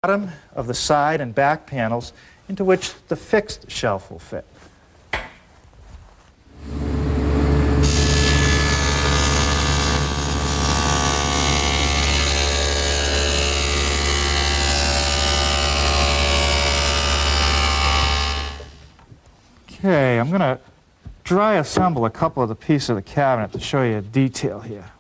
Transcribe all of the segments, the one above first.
bottom of the side and back panels into which the fixed shelf will fit. Okay, I'm going to dry assemble a couple of the pieces of the cabinet to show you a detail here.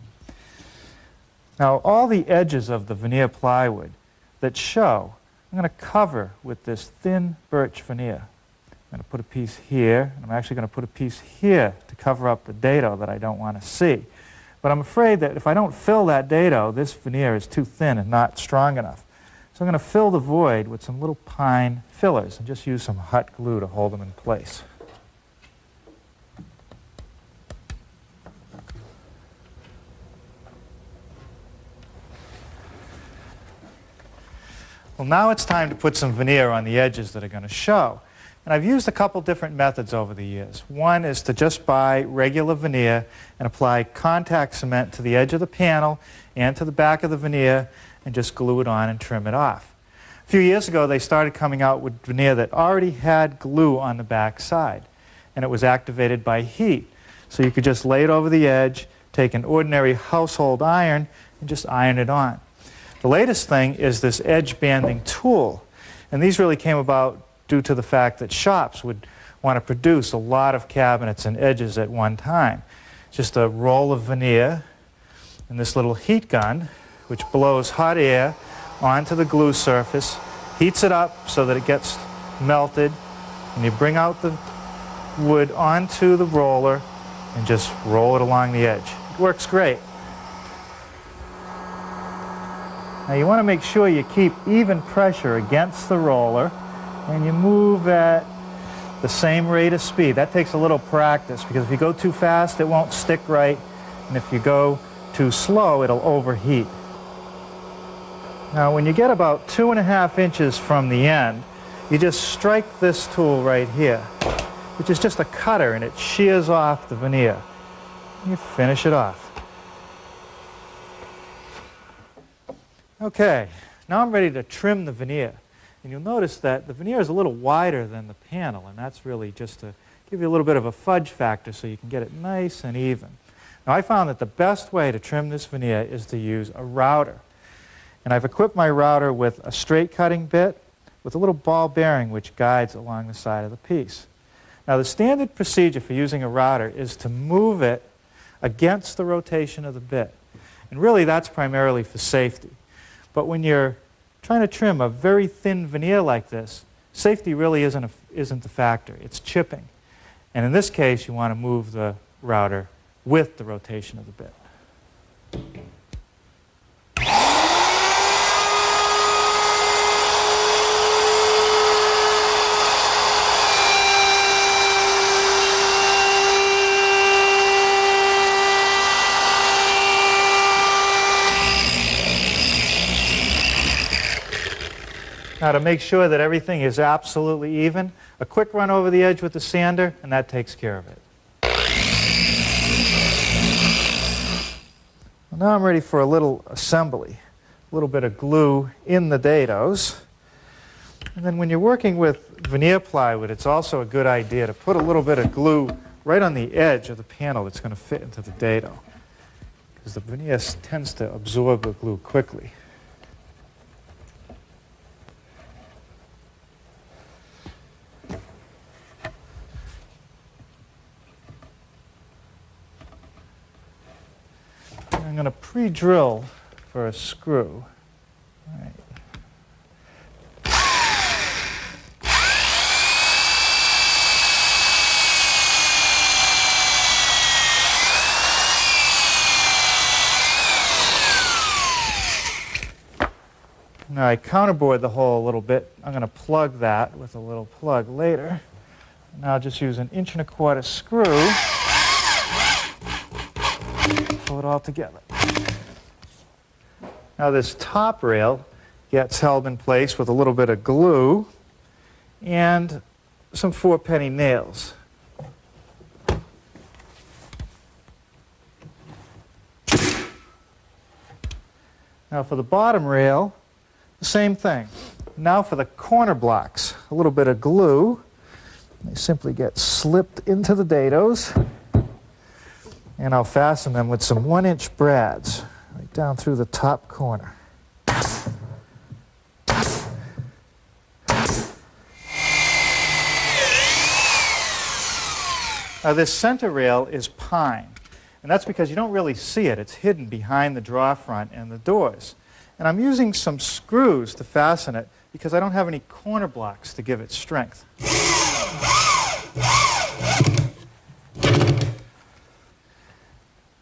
Now, all the edges of the veneer plywood that show, I'm going to cover with this thin birch veneer. I'm going to put a piece here, and I'm actually going to put a piece here to cover up the dado that I don't want to see. But I'm afraid that if I don't fill that dado, this veneer is too thin and not strong enough. So I'm going to fill the void with some little pine fillers and just use some hot glue to hold them in place. Well, now it's time to put some veneer on the edges that are going to show. And I've used a couple different methods over the years. One is to just buy regular veneer and apply contact cement to the edge of the panel and to the back of the veneer and just glue it on and trim it off. A few years ago, they started coming out with veneer that already had glue on the back side, and it was activated by heat. So you could just lay it over the edge, take an ordinary household iron, and just iron it on. The latest thing is this edge banding tool, and these really came about due to the fact that shops would want to produce a lot of cabinets and edges at one time. Just a roll of veneer and this little heat gun which blows hot air onto the glue surface, heats it up so that it gets melted, and you bring out the wood onto the roller and just roll it along the edge. It works great. Now you want to make sure you keep even pressure against the roller and you move at the same rate of speed. That takes a little practice because if you go too fast it won't stick right, and if you go too slow it'll overheat. Now when you get about 2.5 inches from the end, you just strike this tool right here, which is just a cutter, and it shears off the veneer. You finish it off. Okay, now I'm ready to trim the veneer. And you'll notice that the veneer is a little wider than the panel, and that's really just to give you a little bit of a fudge factor so you can get it nice and even. Now I found that the best way to trim this veneer is to use a router. And I've equipped my router with a straight cutting bit with a little ball bearing which guides along the side of the piece. Now the standard procedure for using a router is to move it against the rotation of the bit. And really that's primarily for safety. But when you're trying to trim a very thin veneer like this, safety really isn't the factor. It's chipping. And in this case, you want to move the router with the rotation of the bit. Now to make sure that everything is absolutely even, a quick run over the edge with the sander, and that takes care of it. Well, now I'm ready for a little assembly. A little bit of glue in the dados. And then when you're working with veneer plywood, it's also a good idea to put a little bit of glue right on the edge of the panel that's going to fit into the dado, because the veneer tends to absorb the glue quickly. I'm going to pre-drill for a screw. All right. Now I counterbored the hole a little bit. I'm going to plug that with a little plug later. Now I'll just use an 1¼ screw. Pull it all together. Now this top rail gets held in place with a little bit of glue and some 4-penny nails. Now for the bottom rail, the same thing. Now for the corner blocks. A little bit of glue. They simply get slipped into the dados, and I'll fasten them with some 1-inch brads right down through the top corner. Now this center rail is pine, and that's because you don't really see it. It's hidden behind the draw front and the doors. And I'm using some screws to fasten it because I don't have any corner blocks to give it strength.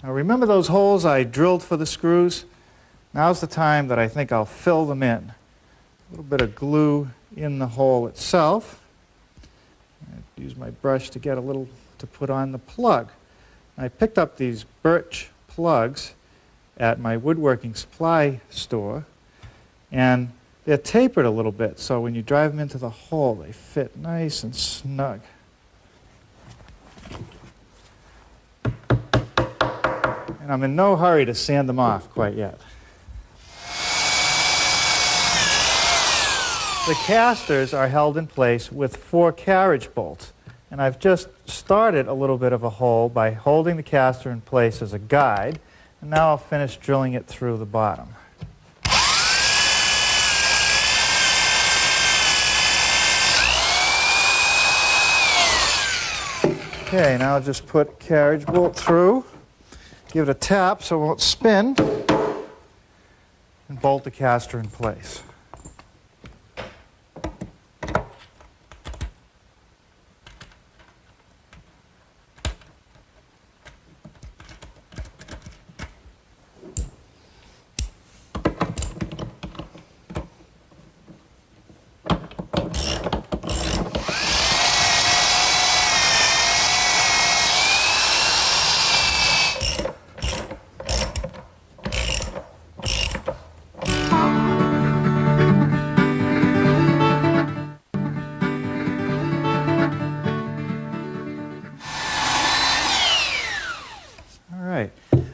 Now remember those holes I drilled for the screws? Now's the time that I think I'll fill them in. A little bit of glue in the hole itself. I use my brush to get a little to put on the plug. I picked up these birch plugs at my woodworking supply store, and they're tapered a little bit, so when you drive them into the hole, they fit nice and snug. And I'm in no hurry to sand them off quite yet. The casters are held in place with 4 carriage bolts, and I've just started a little bit of a hole by holding the caster in place as a guide, and now I'll finish drilling it through the bottom. Okay, now I'll just put carriage bolt through, give it a tap so it won't spin, and bolt the caster in place.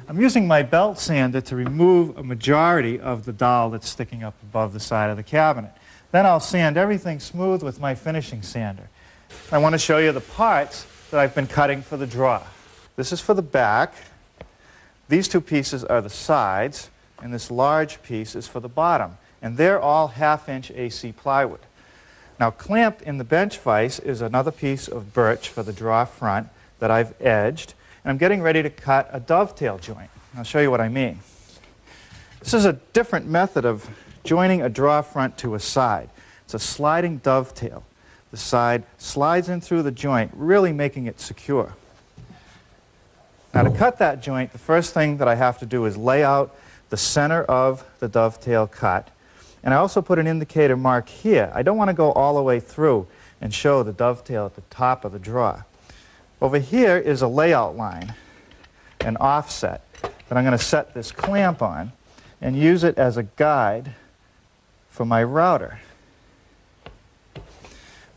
I'm using my belt sander to remove a majority of the dowel that's sticking up above the side of the cabinet. Then I'll sand everything smooth with my finishing sander. I want to show you the parts that I've been cutting for the drawer. This is for the back. These 2 pieces are the sides, and this large piece is for the bottom. And they're all 1/2-inch AC plywood. Now clamped in the bench vise is another piece of birch for the drawer front that I've edged. And I'm getting ready to cut a dovetail joint. I'll show you what I mean. This is a different method of joining a drawer front to a side. It's a sliding dovetail. The side slides in through the joint, really making it secure. Now to cut that joint, the first thing that I have to do is lay out the center of the dovetail cut. And I also put an indicator mark here. I don't want to go all the way through and show the dovetail at the top of the drawer. Over here is a layout line, an offset, that I'm going to set this clamp on and use it as a guide for my router.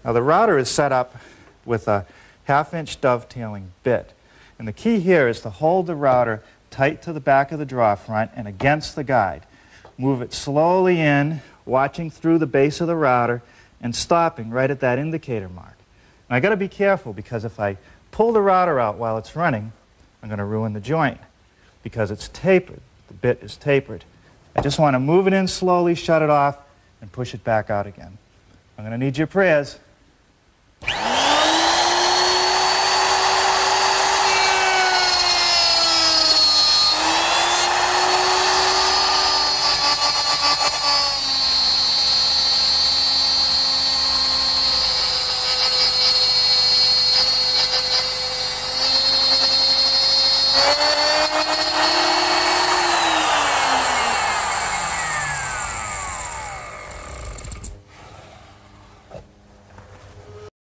Now the router is set up with a 1/2-inch dovetailing bit. And the key here is to hold the router tight to the back of the drawer front and against the guide. Move it slowly in, watching through the base of the router and stopping right at that indicator mark. And I've got to be careful because if I pull the router out while it's running, I'm going to ruin the joint because it's tapered. The bit is tapered. I just want to move it in slowly, shut it off, and push it back out again. I'm going to need your prayers.